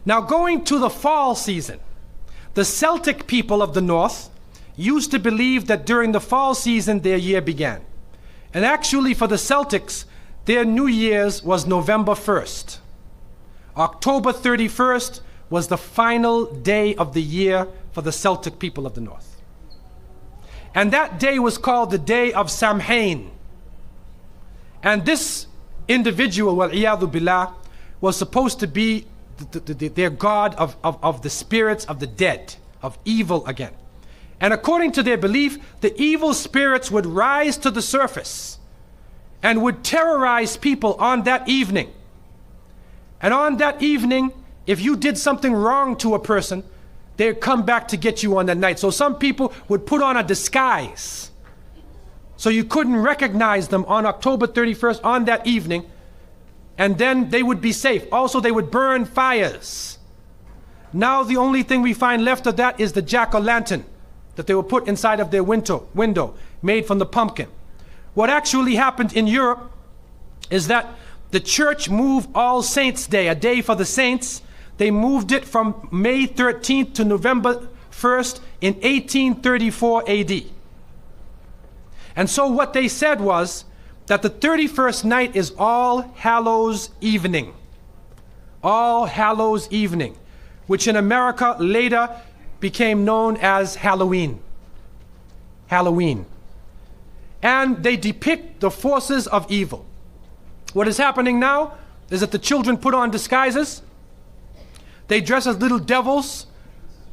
Now, going to the fall season, the Celtic people of the north used to believe that during the fall season their year began. And actually for the Celtics, their New Year's was November 1st. October 31st was the final day of the year for the Celtic people of the north. And that day was called the Day of Samhain. And this individual, wal-iyadhu billah, was supposed to be their god of the spirits of the dead, of evil again. And according to their belief, the evil spirits would rise to the surface and would terrorize people on that evening. And on that evening, if you did something wrong to a person, they'd come back to get you on that night. So some people would put on a disguise, so you couldn't recognize them on October 31st on that evening, and then they would be safe. Also, they would burn fires. Now the only thing we find left of that is the jack-o'-lantern that they will put inside of their window, made from the pumpkin. What actually happened in Europe is that the church moved All Saints' Day, a day for the saints. They moved it from May 13th to November 1st in 1834 AD. And so what they said was that the 31st night is All Hallows Evening. All Hallows Evening, which in America later became known as Halloween. Halloween. And they depict the forces of evil. What is happening now is that the children put on disguises. They dress as little devils,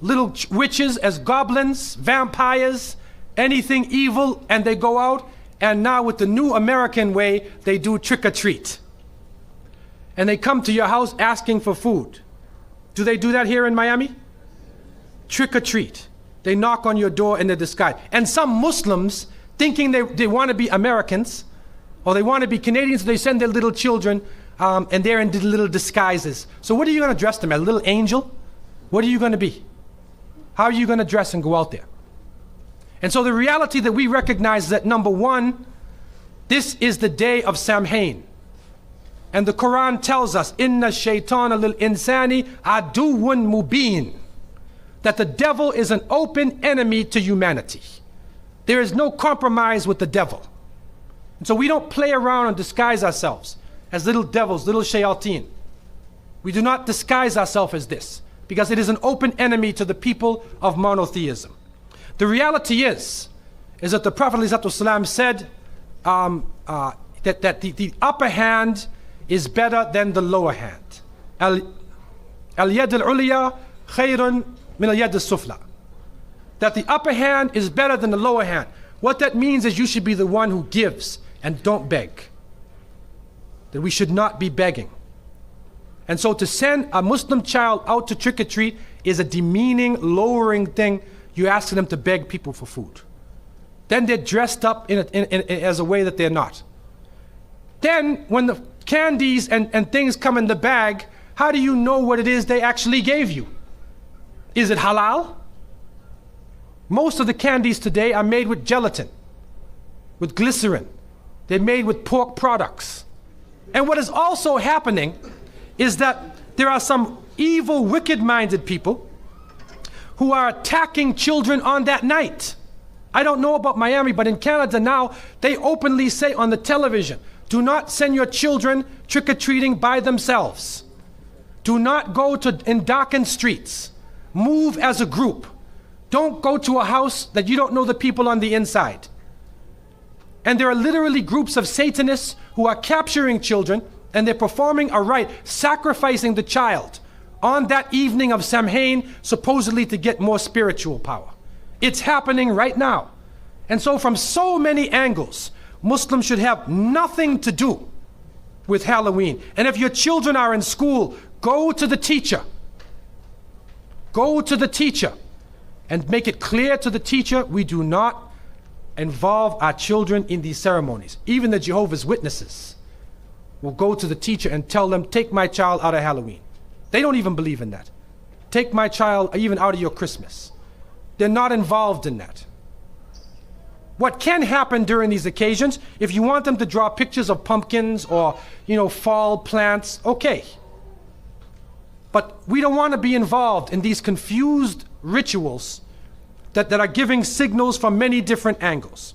little witches, as goblins, vampires, anything evil, and they go out. And now with the new American way, they do trick-or-treat. And they come to your house asking for food. Do they do that here in Miami? Trick-or-treat. They knock on your door in their disguise. And some Muslims, thinking they want to be Americans, or they want to be Canadians, they send their little children, and they're in little disguises. So what are you going to dress them as? A little angel? What are you going to be? How are you going to dress and go out there? And so the reality that we recognize is that, number one, this is the day of Samhain. And the Quran tells us, Inna shaytana lil insani aduwwun mubin, that the devil is an open enemy to humanity. There is no compromise with the devil. And so we don't play around and disguise ourselves as little devils, little shayateen. We do not disguise ourselves as this, because it is an open enemy to the people of monotheism. The reality is that the Prophet ﷺ said that the upper hand is better than the lower hand. Al-yad al-ulya khayrun min al-yad al-sufla. That the upper hand is better than the lower hand. What that means is you should be the one who gives and don't beg. That we should not be begging. And so to send a Muslim child out to trick-or-treat is a demeaning, lowering thing. You ask them to beg people for food. Then they're dressed up as a way that they're not. Then when the candies and things come in the bag, how do you know what it is they actually gave you? Is it halal? Most of the candies today are made with gelatin, with glycerin. They're made with pork products. And what is also happening is that there are some evil, wicked-minded people who are attacking children on that night. I don't know about Miami, but in Canada now, they openly say on the television, do not send your children trick-or-treating by themselves. Do not go in darkened streets. Move as a group. Don't go to a house that you don't know the people on the inside. And there are literally groups of Satanists who are capturing children, and they're performing a rite, sacrificing the child on that evening of Samhain, supposedly to get more spiritual power. It's happening right now. And so from so many angles, Muslims should have nothing to do with Halloween. And if your children are in school, go to the teacher. Go to the teacher and make it clear to the teacher, we do not involve our children in these ceremonies. Even the Jehovah's Witnesses will go to the teacher and tell them, take my child out of Halloween. They don't even believe in that. Take my child even out of your Christmas. They're not involved in that. What can happen during these occasions, if you want them to draw pictures of pumpkins or, fall plants, okay. But we don't want to be involved in these confused rituals that are giving signals from many different angles.